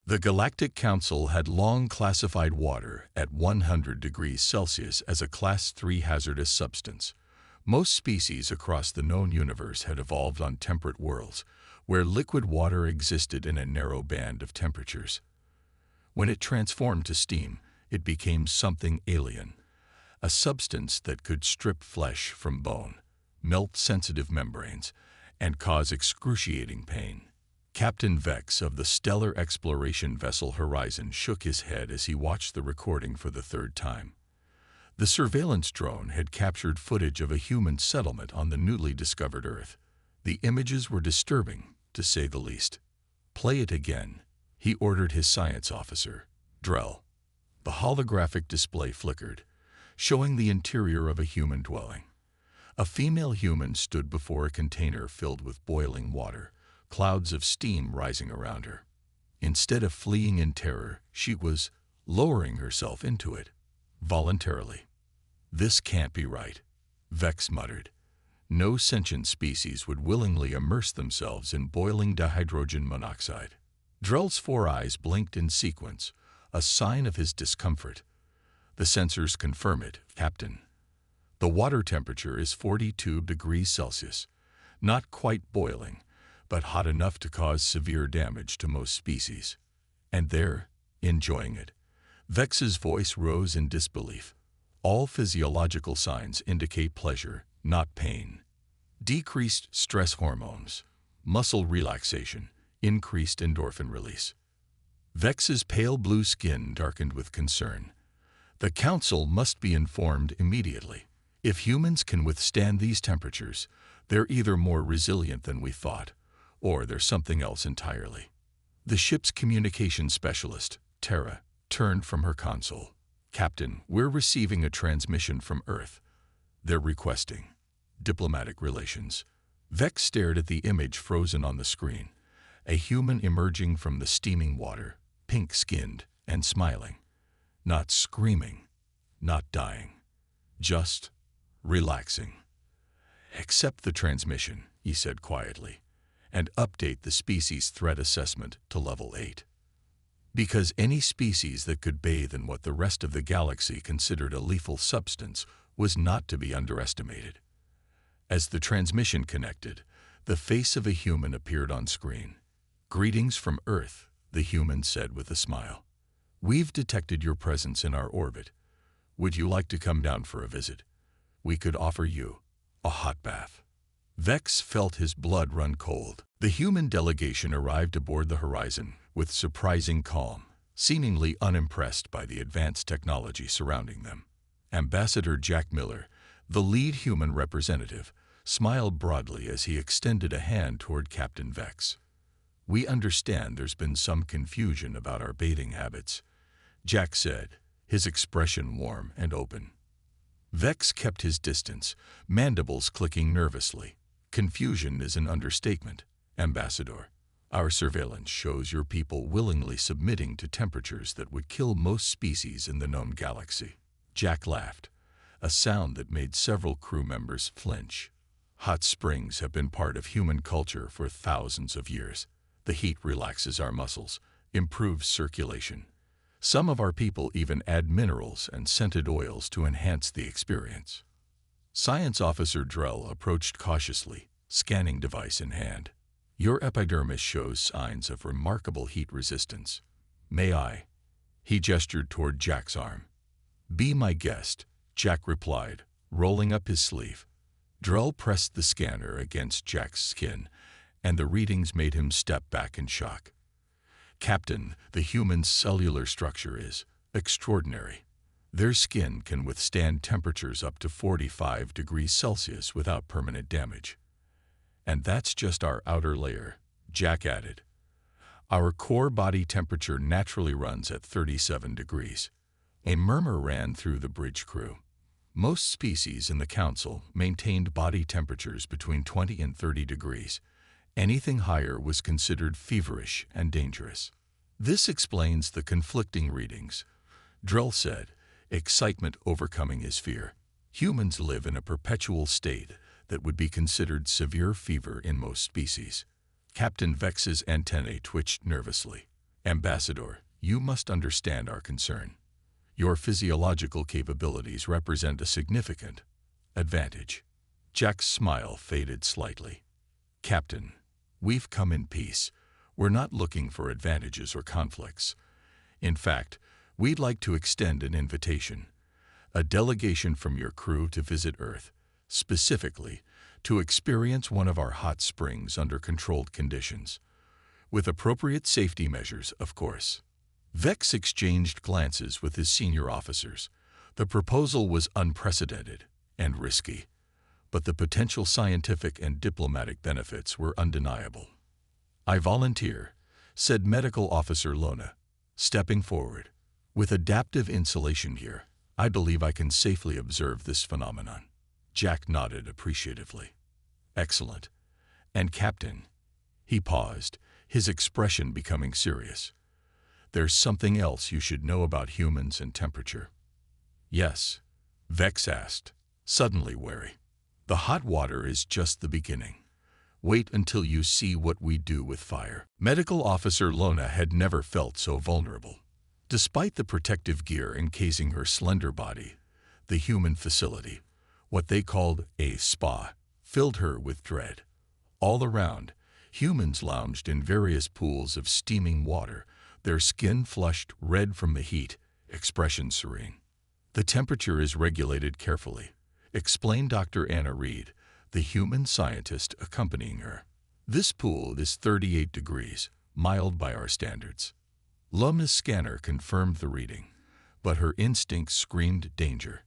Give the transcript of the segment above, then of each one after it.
The Galactic Council had long classified water at 100 degrees Celsius as a Class 3 hazardous substance. Most species across the known universe had evolved on temperate worlds, where liquid water existed in a narrow band of temperatures. When it transformed to steam, it became something alien, a substance that could strip flesh from bone, melt sensitive membranes, and cause excruciating pain. Captain Vex of the stellar exploration vessel Horizon shook his head as he watched the recording for the third time. The surveillance drone had captured footage of a human settlement on the newly discovered Earth. The images were disturbing, to say the least. "Play it again," he ordered his science officer, Drell. The holographic display flickered, showing the interior of a human dwelling. A female human stood before a container filled with boiling water, clouds of steam rising around her. Instead of fleeing in terror, she was lowering herself into it, voluntarily. "This can't be right," Vex muttered. No sentient species would willingly immerse themselves in boiling dihydrogen monoxide. Drell's 4 eyes blinked in sequence, a sign of his discomfort. "The sensors confirm it, Captain. The water temperature is 42 degrees Celsius, not quite boiling, but hot enough to cause severe damage to most species. And they're enjoying it." Vex's voice rose in disbelief. "All physiological signs indicate pleasure, not pain. Decreased stress hormones, muscle relaxation, increased endorphin release." Vex's pale blue skin darkened with concern. "The Council must be informed immediately. If humans can withstand these temperatures, they're either more resilient than we thought, or there's something else entirely." The ship's communication specialist, Tara, turned from her console. "Captain, we're receiving a transmission from Earth. They're requesting diplomatic relations." Vex stared at the image frozen on the screen, a human emerging from the steaming water, pink-skinned and smiling. Not screaming, not dying, just relaxing. "Accept the transmission," he said quietly, "and update the species threat assessment to level 8. Because any species that could bathe in what the rest of the galaxy considered a lethal substance was not to be underestimated." As the transmission connected, the face of a human appeared on screen. "Greetings from Earth," the human said with a smile. "We've detected your presence in our orbit. Would you like to come down for a visit? We could offer you a hot bath." Vex felt his blood run cold. The human delegation arrived aboard the Horizon with surprising calm, seemingly unimpressed by the advanced technology surrounding them. Ambassador Jack Miller, the lead human representative, smiled broadly as he extended a hand toward Captain Vex. "We understand there's been some confusion about our bathing habits," Jack said, his expression warm and open. Vex kept his distance, mandibles clicking nervously. "Confusion is an understatement, Ambassador. Our surveillance shows your people willingly submitting to temperatures that would kill most species in the known galaxy." Jack laughed, a sound that made several crew members flinch. "Hot springs have been part of human culture for thousands of years. The heat relaxes our muscles, improves circulation. Some of our people even add minerals and scented oils to enhance the experience." Science Officer Drell approached cautiously, scanning device in hand. "Your epidermis shows signs of remarkable heat resistance. May I?" He gestured toward Jack's arm. "Be my guest," Jack replied, rolling up his sleeve. Drell pressed the scanner against Jack's skin, and the readings made him step back in shock. "Captain, the human's cellular structure is extraordinary. Their skin can withstand temperatures up to 45 degrees Celsius without permanent damage. And that's just our outer layer," Jack added. "Our core body temperature naturally runs at 37 degrees. A murmur ran through the bridge crew. Most species in the Council maintained body temperatures between 20 and 30 degrees. Anything higher was considered feverish and dangerous. "This explains the conflicting readings," Drell said, excitement overcoming his fear. "Humans live in a perpetual state that would be considered severe fever in most species." Captain Vex's antennae twitched nervously. Ambassador, you must understand our concern. Your physiological capabilities represent a significant advantage. Jack's smile faded slightly. Captain, we've come in peace. We're not looking for advantages or conflicts. In fact, we'd like to extend an invitation, a delegation from your crew to visit Earth, specifically to experience one of our hot springs under controlled conditions, with appropriate safety measures, of course. Vex exchanged glances with his senior officers. The proposal was unprecedented and risky, but the potential scientific and diplomatic benefits were undeniable. I volunteer, said Medical Officer Lona, stepping forward. With adaptive insulation here, I believe I can safely observe this phenomenon. Jack nodded appreciatively. Excellent. And Captain, he paused, his expression becoming serious. There's something else you should know about humans and temperature. Yes, Vex asked, suddenly wary. The hot water is just the beginning. Wait until you see what we do with fire. Medical Officer Lona had never felt so vulnerable. Despite the protective gear encasing her slender body, the human facility, what they called a spa, filled her with dread. All around, humans lounged in various pools of steaming water, their skin flushed red from the heat, expression serene. The temperature is regulated carefully, explained Dr. Anna Reed, the human scientist accompanying her. This pool is 38 degrees, mild by our standards. Luma's scanner confirmed the reading, but her instincts screamed danger.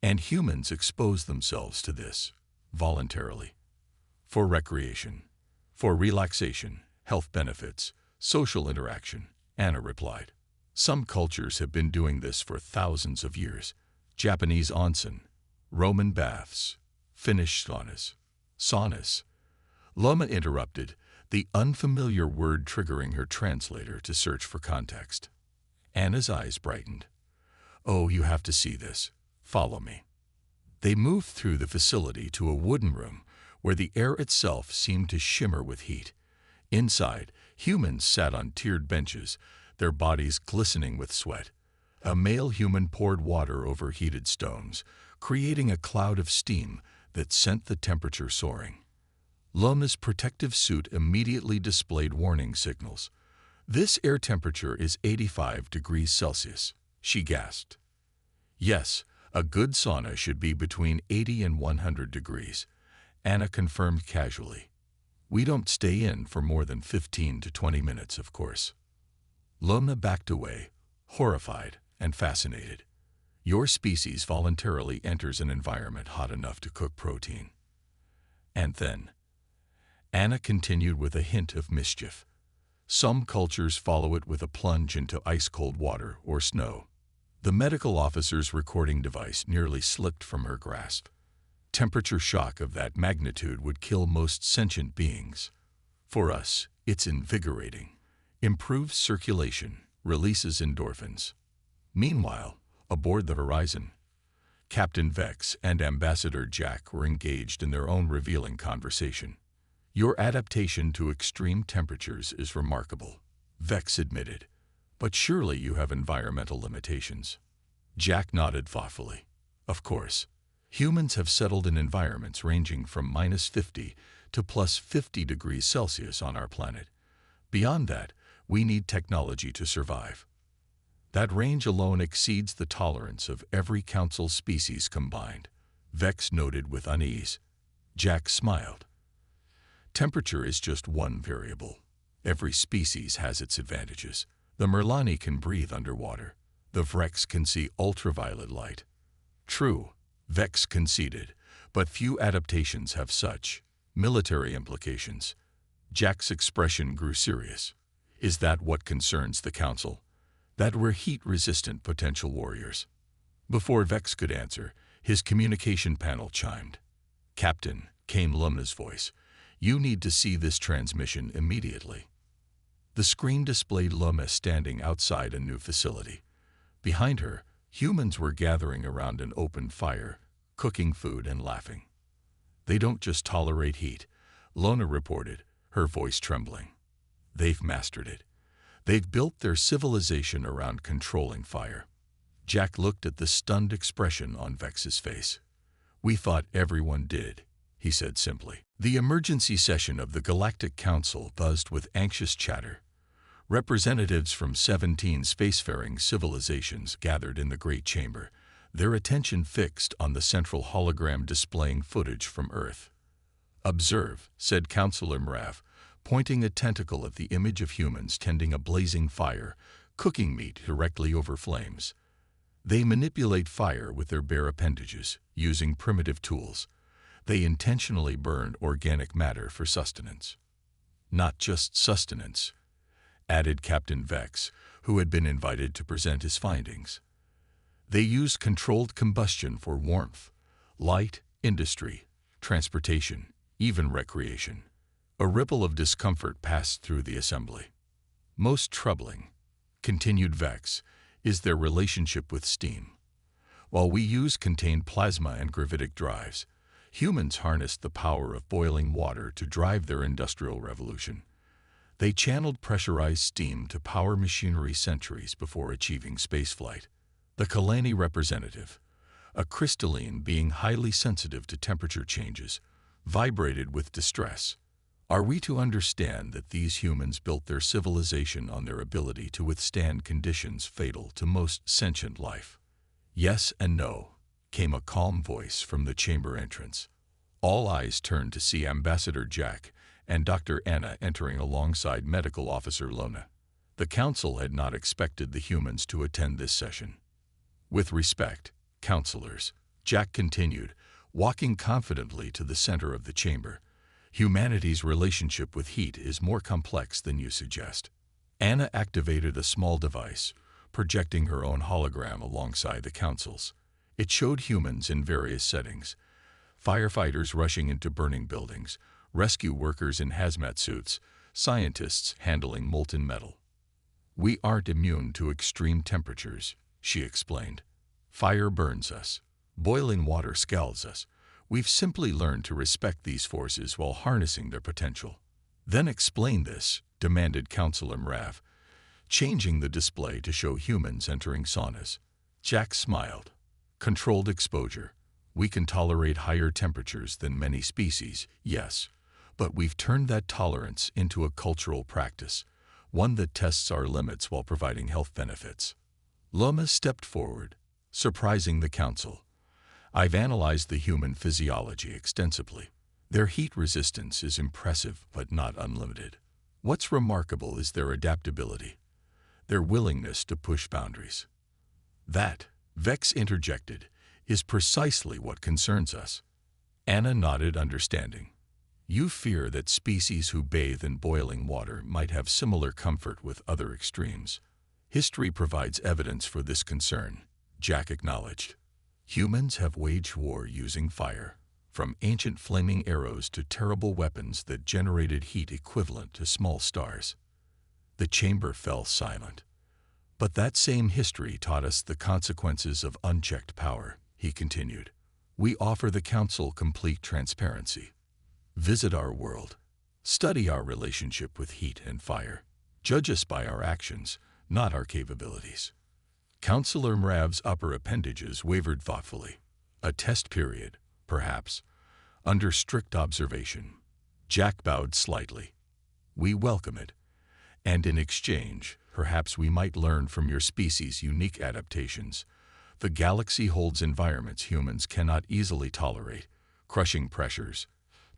And humans expose themselves to this, voluntarily. For recreation, for relaxation, health benefits, social interaction, Anna replied. Some cultures have been doing this for thousands of years. Japanese onsen, Roman baths, Finnish saunas. Saunas. Loma interrupted, the unfamiliar word triggering her translator to search for context. Anna's eyes brightened. Oh, you have to see this. Follow me. They moved through the facility to a wooden room where the air itself seemed to shimmer with heat. Inside, humans sat on tiered benches, their bodies glistening with sweat. A male human poured water over heated stones, creating a cloud of steam that sent the temperature soaring. Loma's protective suit immediately displayed warning signals. This air temperature is 85 degrees Celsius, she gasped. Yes, a good sauna should be between 80 and 100 degrees, Anna confirmed casually. We don't stay in for more than 15 to 20 minutes, of course. Loma backed away, horrified and fascinated. Your species voluntarily enters an environment hot enough to cook protein. And then, Anna continued with a hint of mischief. Some cultures follow it with a plunge into ice-cold water or snow. The medical officer's recording device nearly slipped from her grasp. Temperature shock of that magnitude would kill most sentient beings. For us, it's invigorating. Improves circulation, releases endorphins. Meanwhile, aboard the Horizon, Captain Vex and Ambassador Jack were engaged in their own revealing conversation. Your adaptation to extreme temperatures is remarkable, Vex admitted. But surely you have environmental limitations. Jack nodded thoughtfully. Of course, humans have settled in environments ranging from -50 to +50 degrees Celsius on our planet. Beyond that, we need technology to survive. That range alone exceeds the tolerance of every council species combined, Vex noted with unease. Jack smiled. Temperature is just one variable. Every species has its advantages. The Merlani can breathe underwater. The Vrex can see ultraviolet light. True, Vex conceded, but few adaptations have such military implications. Jack's expression grew serious. Is that what concerns the Council? That we're heat-resistant potential warriors? Before Vex could answer, his communication panel chimed. Captain, came Luma's voice. You need to see this transmission immediately. The screen displayed Luma standing outside a new facility. Behind her, humans were gathering around an open fire, cooking food and laughing. They don't just tolerate heat, Lona reported, her voice trembling. They've mastered it. They've built their civilization around controlling fire. Jack looked at the stunned expression on Vex's face. "We thought everyone did," he said simply. The emergency session of the Galactic Council buzzed with anxious chatter. Representatives from 17 spacefaring civilizations gathered in the Great Chamber, their attention fixed on the central hologram displaying footage from Earth. "Observe," said Councillor Mrav, pointing a tentacle at the image of humans tending a blazing fire, cooking meat directly over flames. They manipulate fire with their bare appendages, using primitive tools. They intentionally burn organic matter for sustenance. "Not just sustenance," added Captain Vex, who had been invited to present his findings. "They use controlled combustion for warmth, light, industry, transportation, even recreation." A ripple of discomfort passed through the assembly. "Most troubling," continued Vex, "is their relationship with steam. While we use contained plasma and gravitic drives, humans harnessed the power of boiling water to drive their industrial revolution. They channeled pressurized steam to power machinery centuries before achieving spaceflight. The Kalani representative, a crystalline being highly sensitive to temperature changes, vibrated with distress. Are we to understand that these humans built their civilization on their ability to withstand conditions fatal to most sentient life?" "Yes and no," came a calm voice from the chamber entrance. All eyes turned to see Ambassador Jack and Dr. Anna entering alongside Medical Officer Lona. The council had not expected the humans to attend this session. "With respect, counselors," Jack continued, walking confidently to the center of the chamber, "humanity's relationship with heat is more complex than you suggest." Anna activated a small device, projecting her own hologram alongside the council's. It showed humans in various settings: firefighters rushing into burning buildings, rescue workers in hazmat suits, scientists handling molten metal. "We aren't immune to extreme temperatures," she explained. "Fire burns us. Boiling water scalds us. We've simply learned to respect these forces while harnessing their potential." "Then explain this," demanded Councillor Mrav, changing the display to show humans entering saunas. Jack smiled. "Controlled exposure. We can tolerate higher temperatures than many species, yes, but we've turned that tolerance into a cultural practice, one that tests our limits while providing health benefits." Loma stepped forward, surprising the council. "I've analyzed the human physiology extensively. Their heat resistance is impressive but not unlimited. What's remarkable is their adaptability, their willingness to push boundaries." "That," Vex interjected, "is precisely what concerns us." Anna nodded understanding. "You fear that species who bathe in boiling water might have similar comfort with other extremes. History provides evidence for this concern," Jack acknowledged. "Humans have waged war using fire, from ancient flaming arrows to terrible weapons that generated heat equivalent to small stars." The chamber fell silent. "But that same history taught us the consequences of unchecked power," he continued. "We offer the council complete transparency. Visit our world. Study our relationship with heat and fire. Judge us by our actions, not our capabilities." Councillor Mrav's upper appendages wavered thoughtfully. "A test period, perhaps, under strict observation." Jack bowed slightly. "We welcome it. And in exchange, perhaps we might learn from your species' unique adaptations. The galaxy holds environments humans cannot easily tolerate: crushing pressures,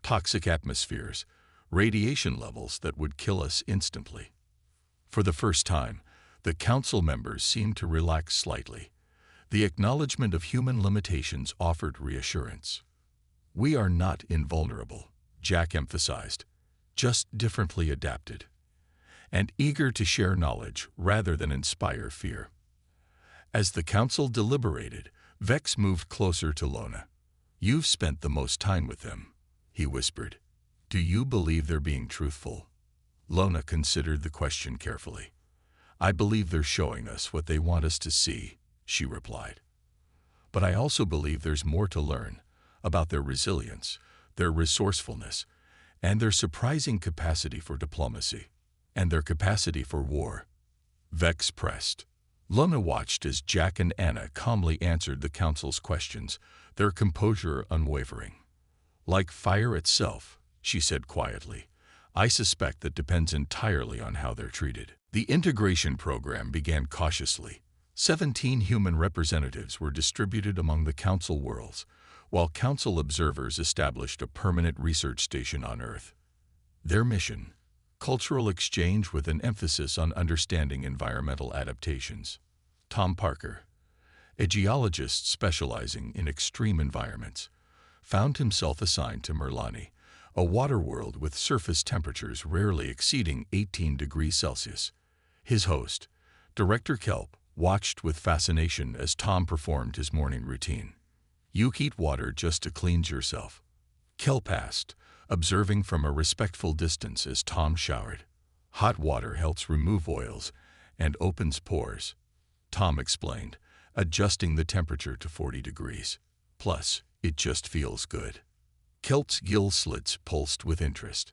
toxic atmospheres, radiation levels that would kill us instantly." For the first time, the council members seemed to relax slightly. The acknowledgement of human limitations offered reassurance. "We are not invulnerable," Jack emphasized, "just differently adapted, and eager to share knowledge rather than inspire fear." As the council deliberated, Vex moved closer to Lona. "You've spent the most time with them," he whispered. "Do you believe they're being truthful?" Lona considered the question carefully. "I believe they're showing us what they want us to see," she replied. "But I also believe there's more to learn about their resilience, their resourcefulness, and their surprising capacity for diplomacy, and their capacity for war." Vex pressed. Luna watched as Jack and Anna calmly answered the council's questions, their composure unwavering. "Like fire itself," she said quietly, "I suspect that depends entirely on how they're treated." The integration program began cautiously. 17 human representatives were distributed among the council worlds, while council observers established a permanent research station on Earth. Their mission: cultural exchange with an emphasis on understanding environmental adaptations. Tom Parker, a geologist specializing in extreme environments, found himself assigned to Merlani, a water world with surface temperatures rarely exceeding 18 degrees Celsius. His host, Director Kelp, watched with fascination as Tom performed his morning routine. "You heat water just to cleanse yourself?" Kelp asked, observing from a respectful distance as Tom showered. "Hot water helps remove oils and opens pores," Tom explained, adjusting the temperature to 40 degrees. "Plus, it just feels good." Kelp's gill slits pulsed with interest.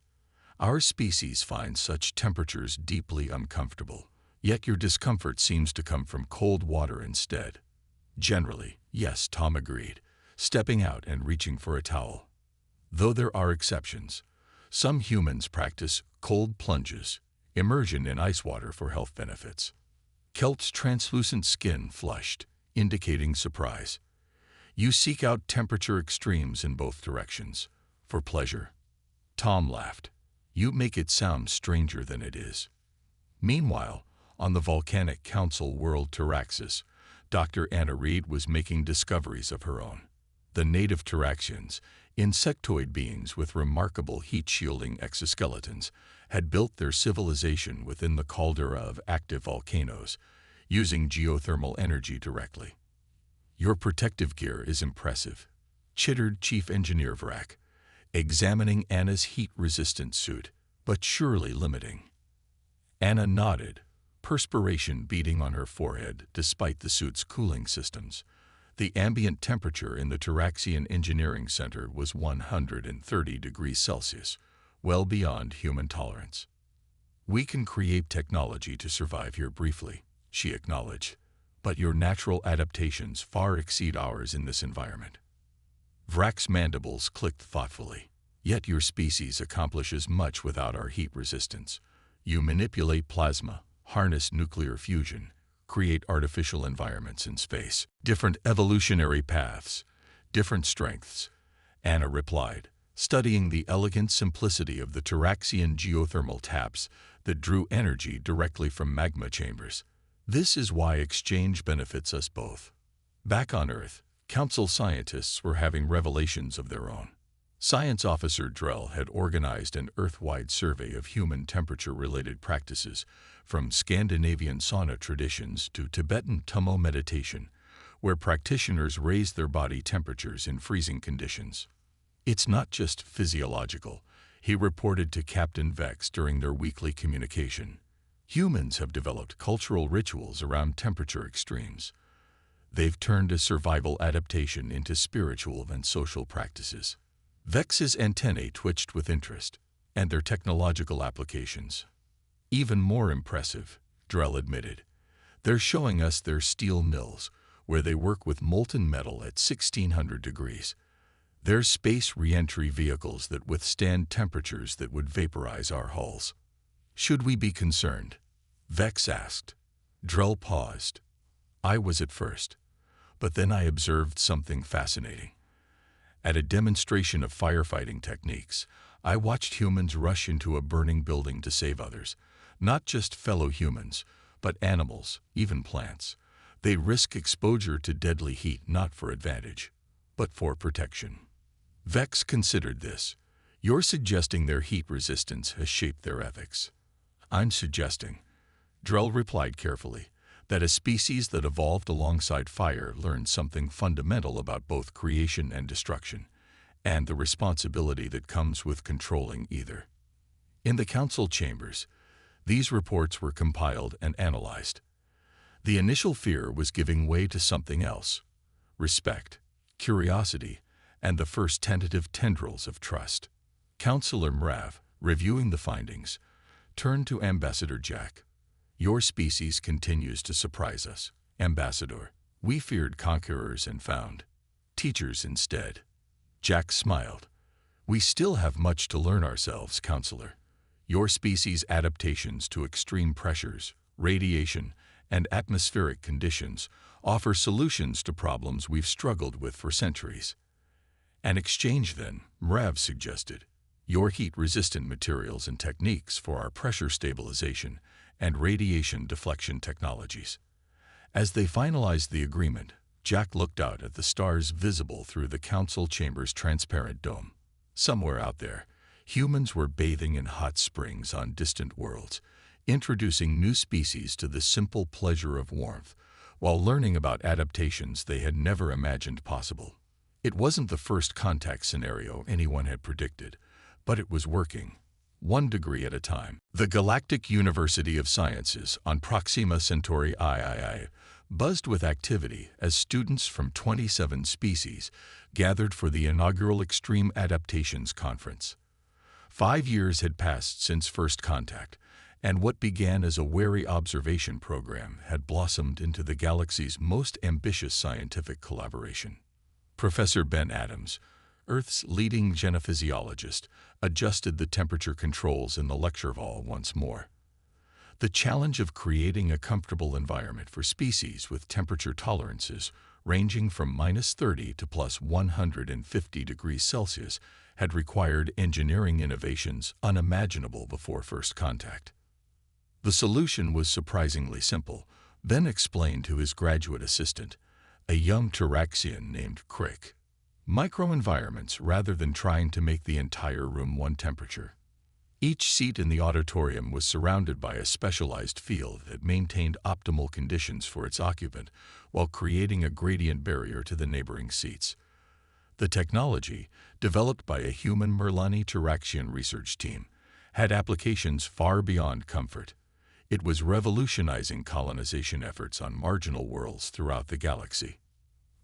"Our species finds such temperatures deeply uncomfortable, yet your discomfort seems to come from cold water instead." "Generally, yes," Tom agreed, stepping out and reaching for a towel. "Though there are exceptions. Some humans practice cold plunges, immersion in ice water for health benefits." Kelp's translucent skin flushed, indicating surprise. "You seek out temperature extremes in both directions. For pleasure?" Tom laughed. "You make it sound stranger than it is." Meanwhile, on the volcanic council world Taraxis, Dr. Anna Reed was making discoveries of her own. The native Taraxians, insectoid beings with remarkable heat-shielding exoskeletons, had built their civilization within the caldera of active volcanoes, using geothermal energy directly. "Your protective gear is impressive," chittered Chief Engineer Vrak, examining Anna's heat-resistant suit, "but surely limiting." Anna nodded, perspiration beading on her forehead despite the suit's cooling systems. The ambient temperature in the Taraxian Engineering Center was 130 degrees Celsius, well beyond human tolerance. "We can create technology to survive here briefly," she acknowledged, "but your natural adaptations far exceed ours in this environment." Vrak's mandibles clicked thoughtfully. "Yet your species accomplishes much without our heat resistance. You manipulate plasma, harness nuclear fusion, create artificial environments in space. Different evolutionary paths, different strengths," Anna replied, studying the elegant simplicity of the Taraxian geothermal taps that drew energy directly from magma chambers. "This is why exchange benefits us both." Back on Earth, council scientists were having revelations of their own. Science Officer Drell had organized an Earth-wide survey of human temperature-related practices, from Scandinavian sauna traditions to Tibetan Tummo meditation, where practitioners raise their body temperatures in freezing conditions. "It's not just physiological," he reported to Captain Vex during their weekly communication. "Humans have developed cultural rituals around temperature extremes. They've turned a survival adaptation into spiritual and social practices." Vex's antennae twitched with interest, and their technological applications. "Even more impressive," Drell admitted. "They're showing us their steel mills, where they work with molten metal at 1600 degrees. Their space re-entry vehicles that withstand temperatures that would vaporize our hulls." "Should we be concerned?" Vex asked. Drell paused. "I was at first, but then I observed something fascinating. At a demonstration of firefighting techniques, I watched humans rush into a burning building to save others, not just fellow humans, but animals, even plants. They risk exposure to deadly heat not for advantage, but for protection." Vex considered this. "You're suggesting their heat resistance has shaped their ethics." "I'm suggesting," Drell replied carefully, "that a species that evolved alongside fire learned something fundamental about both creation and destruction, and the responsibility that comes with controlling either." In the council chambers, these reports were compiled and analyzed. The initial fear was giving way to something else: respect, curiosity, and the first tentative tendrils of trust. Counselor Mrav, reviewing the findings, turned to Ambassador Jack. Your species continues to surprise us, Ambassador. We feared conquerors and found teachers instead. Jack smiled. We still have much to learn ourselves, Counselor. Your species' adaptations to extreme pressures, radiation, and atmospheric conditions offer solutions to problems we've struggled with for centuries. An exchange, then, Mrav suggested. Your heat-resistant materials and techniques for our pressure stabilization and radiation deflection technologies. As they finalized the agreement, Jack looked out at the stars visible through the council chamber's transparent dome. Somewhere out there, humans were bathing in hot springs on distant worlds, introducing new species to the simple pleasure of warmth, while learning about adaptations they had never imagined possible. It wasn't the first contact scenario anyone had predicted, but it was working, 1 degree at a time. The Galactic University of Sciences on Proxima Centauri III buzzed with activity as students from 27 species gathered for the inaugural Extreme Adaptations Conference. 5 years had passed since first contact, and what began as a wary observation program had blossomed into the galaxy's most ambitious scientific collaboration. Professor Ben Adams, Earth's leading genophysiologist, adjusted the temperature controls in the lecture hall once more. The challenge of creating a comfortable environment for species with temperature tolerances ranging from -30 to +150 degrees Celsius had required engineering innovations unimaginable before first contact. The solution was surprisingly simple. Ben explained to his graduate assistant, a young Taraxian named Crick. Microenvironments rather than trying to make the entire room one temperature. Each seat in the auditorium was surrounded by a specialized field that maintained optimal conditions for its occupant while creating a gradient barrier to the neighboring seats. The technology, developed by a human Merlani Taraxian research team, had applications far beyond comfort. It was revolutionizing colonization efforts on marginal worlds throughout the galaxy.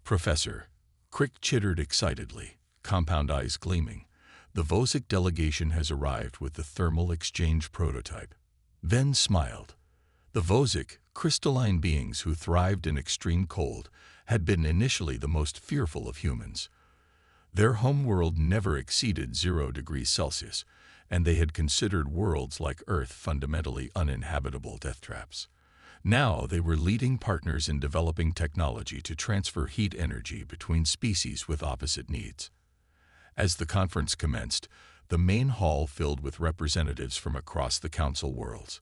Professor, Crick chittered excitedly, compound eyes gleaming. The Vosic delegation has arrived with the thermal exchange prototype. Ven smiled. The Vosic, crystalline beings who thrived in extreme cold, had been initially the most fearful of humans. Their homeworld never exceeded 0 degrees Celsius, and they had considered worlds like Earth fundamentally uninhabitable death traps. Now they were leading partners in developing technology to transfer heat energy between species with opposite needs. As the conference commenced, the main hall filled with representatives from across the council worlds.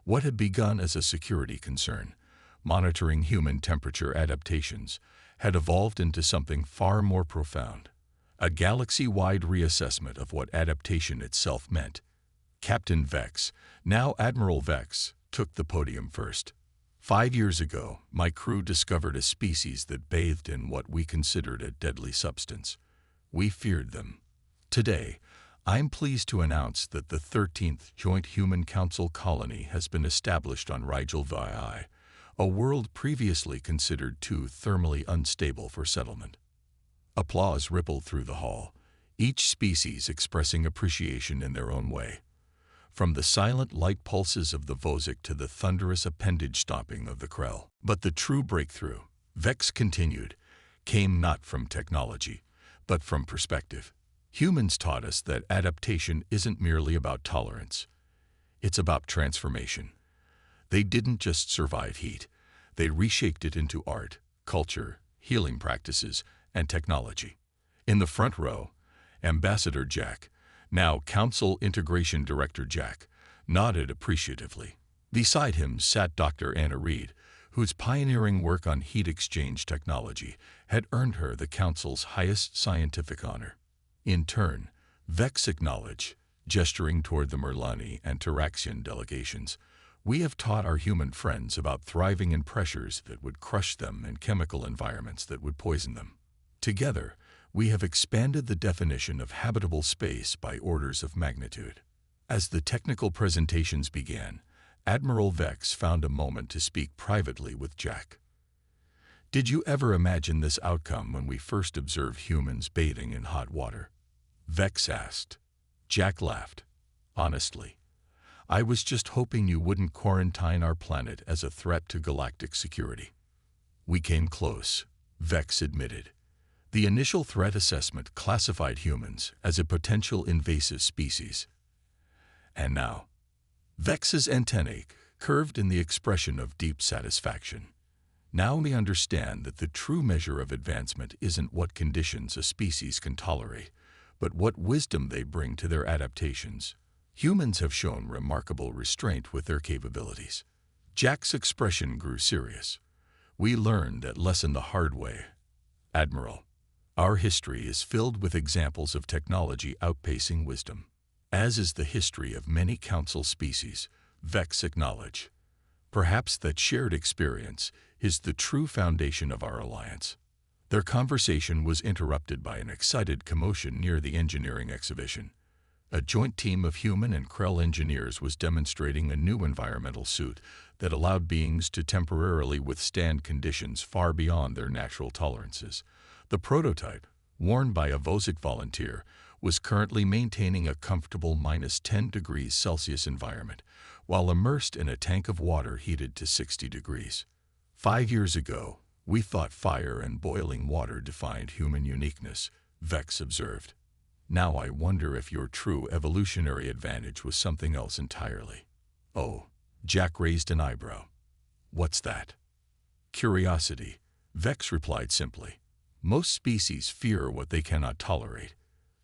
What had begun as a security concern, monitoring human temperature adaptations, had evolved into something far more profound. A galaxy-wide reassessment of what adaptation itself meant. Captain Vex, now Admiral Vex, took the podium first. 5 years ago, my crew discovered a species that bathed in what we considered a deadly substance. We feared them. Today, I'm pleased to announce that the 13th Joint Human Council colony has been established on Rigel VI, a world previously considered too thermally unstable for settlement. Applause rippled through the hall, each species expressing appreciation in their own way. From the silent light pulses of the Vosic to the thunderous appendage stomping of the Krell. But the true breakthrough, Vex continued, came not from technology, but from perspective. Humans taught us that adaptation isn't merely about tolerance. It's about transformation. They didn't just survive heat. They reshaped it into art, culture, healing practices, and technology. In the front row, Ambassador Jack, now Council Integration Director Jack, nodded appreciatively. Beside him sat Dr. Anna Reed, whose pioneering work on heat exchange technology had earned her the Council's highest scientific honor. In turn, Vex acknowledged, gesturing toward the Merlani and Taraxian delegations, we have taught our human friends about thriving in pressures that would crush them and chemical environments that would poison them. Together, we have expanded the definition of habitable space by orders of magnitude. As the technical presentations began, Admiral Vex found a moment to speak privately with Jack. Did you ever imagine this outcome when we first observed humans bathing in hot water? Vex asked. Jack laughed. Honestly, I was just hoping you wouldn't quarantine our planet as a threat to galactic security." "We came close," Vex admitted. "The initial threat assessment classified humans as a potential invasive species. And now," Vex's antennae curved in the expression of deep satisfaction, "now we understand that the true measure of advancement isn't what conditions a species can tolerate, but what wisdom they bring to their adaptations. Humans have shown remarkable restraint with their capabilities." Jack's expression grew serious. "We learned that lesson the hard way, Admiral. Our history is filled with examples of technology outpacing wisdom, as is the history of many council species," Vex acknowledged. "Perhaps that shared experience is the true foundation of our alliance." Their conversation was interrupted by an excited commotion near the engineering exhibition. A joint team of human and Krell engineers was demonstrating a new environmental suit that allowed beings to temporarily withstand conditions far beyond their natural tolerances. The prototype, worn by a Vosic volunteer, was currently maintaining a comfortable -10 degrees Celsius environment, while immersed in a tank of water heated to 60 degrees. "5 years ago, we thought fire and boiling water defined human uniqueness," Vex observed. "Now I wonder if your true evolutionary advantage was something else entirely." "Oh," Jack raised an eyebrow. "What's that?" "Curiosity," Vex replied simply. "Most species fear what they cannot tolerate.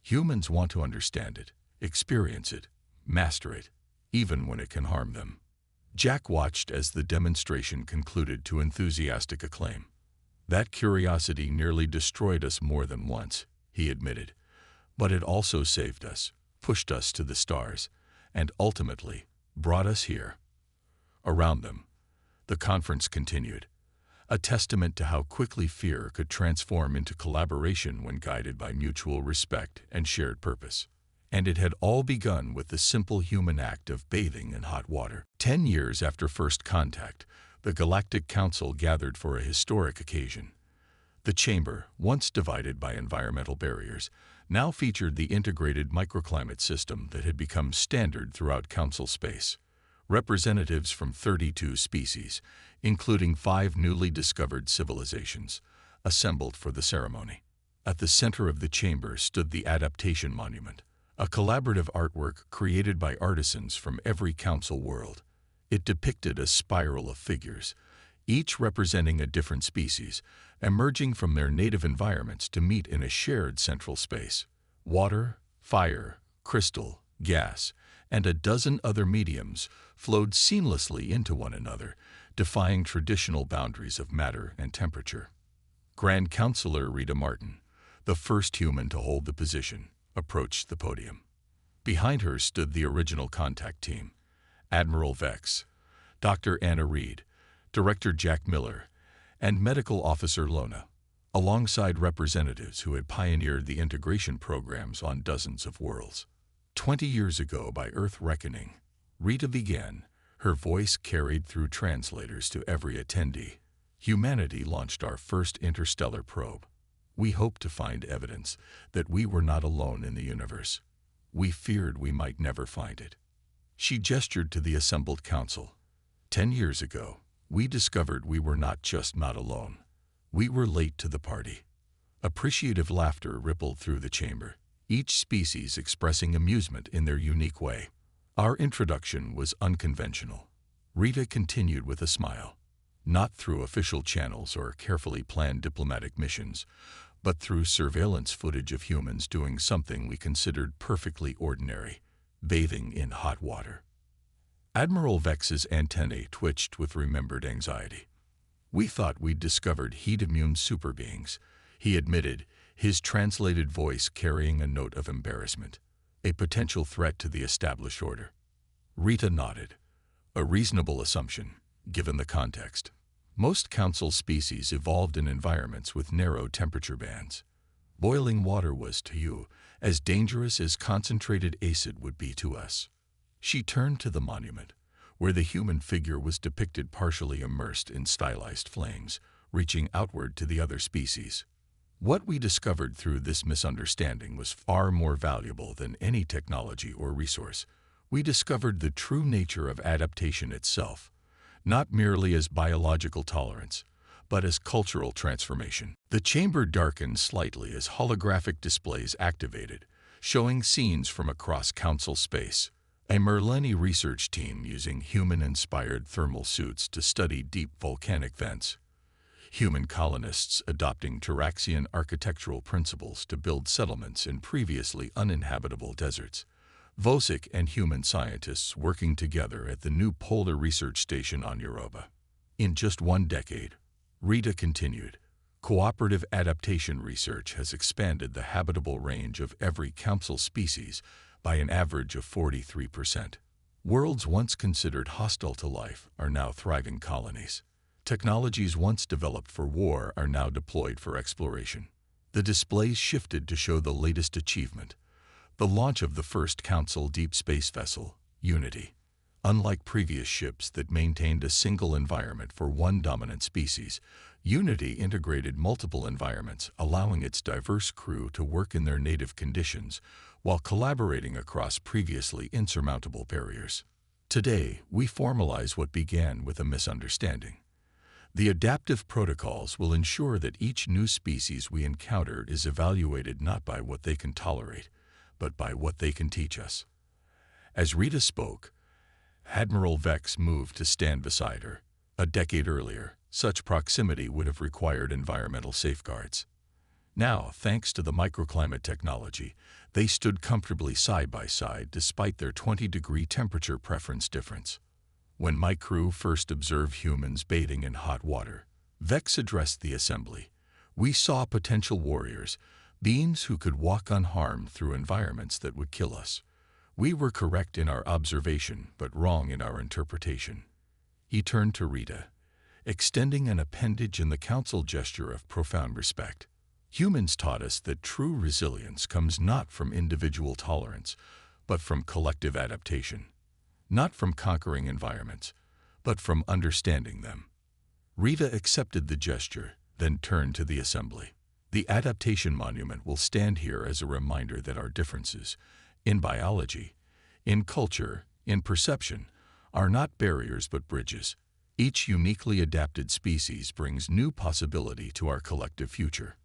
Humans want to understand it, experience it, master it, even when it can harm them." Jack watched as the demonstration concluded to enthusiastic acclaim. "That curiosity nearly destroyed us more than once," he admitted. "But it also saved us, pushed us to the stars, and ultimately brought us here." Around them, the conference continued, a testament to how quickly fear could transform into collaboration when guided by mutual respect and shared purpose. And it had all begun with the simple human act of bathing in hot water. 10 years after first contact, the Galactic Council gathered for a historic occasion. The chamber, once divided by environmental barriers, now featured the integrated microclimate system that had become standard throughout Council space. Representatives from 32 species, including 5 newly discovered civilizations, assembled for the ceremony. At the center of the chamber stood the Adaptation Monument, a collaborative artwork created by artisans from every Council world. It depicted a spiral of figures, each representing a different species, emerging from their native environments to meet in a shared central space. Water, fire, crystal, gas, and a dozen other mediums flowed seamlessly into one another, defying traditional boundaries of matter and temperature. Grand Counselor Rita Martin, the first human to hold the position, approached the podium. Behind her stood the original contact team: Admiral Vex, Dr. Anna Reed, Director Jack Miller, and Medical Officer Lona, alongside representatives who had pioneered the integration programs on dozens of worlds. 20 years ago, by Earth reckoning, Rita began, her voice carried through translators to every attendee. Humanity launched our first interstellar probe. We hoped to find evidence that we were not alone in the universe. We feared we might never find it. She gestured to the assembled council. 10 years ago, we discovered we were not just not alone. We were late to the party. Appreciative laughter rippled through the chamber, each species expressing amusement in their unique way. Our introduction was unconventional. Rita continued with a smile. Not through official channels or carefully planned diplomatic missions, but through surveillance footage of humans doing something we considered perfectly ordinary: bathing in hot water. Admiral Vex's antennae twitched with remembered anxiety. "We thought we'd discovered heat-immune superbeings," he admitted, his translated voice carrying a note of embarrassment. "A potential threat to the established order." Rita nodded. A reasonable assumption, given the context. Most council species evolved in environments with narrow temperature bands. Boiling water was, to you, as dangerous as concentrated acid would be to us. She turned to the monument, where the human figure was depicted partially immersed in stylized flames, reaching outward to the other species. "What we discovered through this misunderstanding was far more valuable than any technology or resource. we discovered the true nature of adaptation itself, not merely as biological tolerance, but as cultural transformation. The chamber darkened slightly as holographic displays activated, showing scenes from across council space. A Merlini research team using human-inspired thermal suits to study deep volcanic vents. Human colonists adopting Terraxian architectural principles to build settlements in previously uninhabitable deserts. Vosic and human scientists working together at the new polar research station on Europa. In just 1 decade, Rita continued, cooperative adaptation research has expanded the habitable range of every council species by an average of 43%. Worlds once considered hostile to life are now thriving colonies. Technologies once developed for war are now deployed for exploration. The displays shifted to show the latest achievement, the launch of the first Council deep space vessel, Unity. Unlike previous ships that maintained a single environment for one dominant species, Unity integrated multiple environments, allowing its diverse crew to work in their native conditions while collaborating across previously insurmountable barriers. Today, we formalize what began with a misunderstanding. The adaptive protocols will ensure that each new species we encounter is evaluated not by what they can tolerate, but by what they can teach us. As Rita spoke, Admiral Vex moved to stand beside her. A decade earlier, such proximity would have required environmental safeguards. Now, thanks to the microclimate technology, they stood comfortably side by side despite their 20-degree temperature preference difference. When my crew first observed humans bathing in hot water, Vex addressed the assembly. We saw potential warriors, beings who could walk unharmed through environments that would kill us. We were correct in our observation, but wrong in our interpretation. He turned to Rita, extending an appendage in the council gesture of profound respect. Humans taught us that true resilience comes not from individual tolerance, but from collective adaptation. Not from conquering environments, but from understanding them. Rita accepted the gesture, then turned to the assembly. The adaptation monument will stand here as a reminder that our differences, in biology, in culture, in perception, are not barriers but bridges. Each uniquely adapted species brings new possibility to our collective future.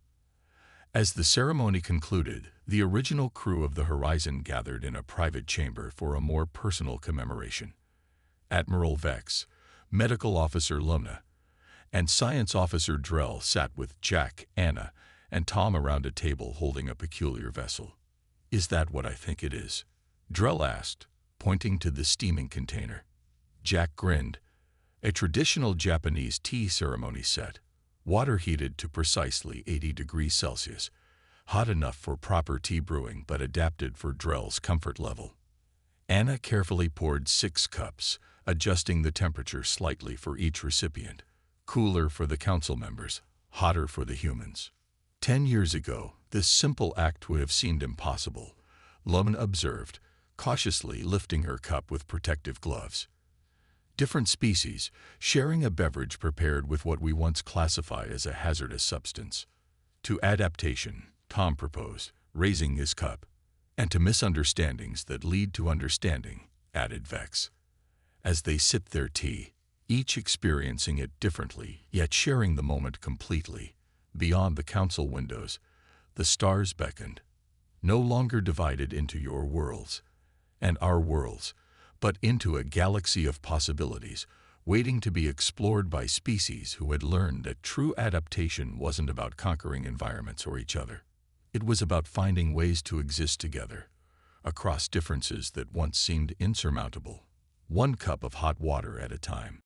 As the ceremony concluded, the original crew of the Horizon gathered in a private chamber for a more personal commemoration. Admiral Vex, Medical Officer Lona, and Science Officer Drell sat with Jack, Anna, and Tom around a table holding a peculiar vessel. "Is that what I think it is?" Drell asked, pointing to the steaming container. Jack grinned. A traditional Japanese tea ceremony set, water heated to precisely 80 degrees Celsius, hot enough for proper tea brewing but adapted for Drell's comfort level. Anna carefully poured 6 cups, adjusting the temperature slightly for each recipient. Cooler for the council members, hotter for the humans. 10 years ago, this simple act would have seemed impossible, Lona observed, cautiously lifting her cup with protective gloves. Different species, sharing a beverage prepared with what we once classified as a hazardous substance. To adaptation, Tom proposed, raising his cup. And to misunderstandings that lead to understanding, added Vex. As they sipped their tea, each experiencing it differently, yet sharing the moment completely, beyond the council windows, the stars beckoned, no longer divided into your worlds and our worlds, but into a galaxy of possibilities, waiting to be explored by species who had learned that true adaptation wasn't about conquering environments or each other. It was about finding ways to exist together, across differences that once seemed insurmountable, one cup of hot water at a time.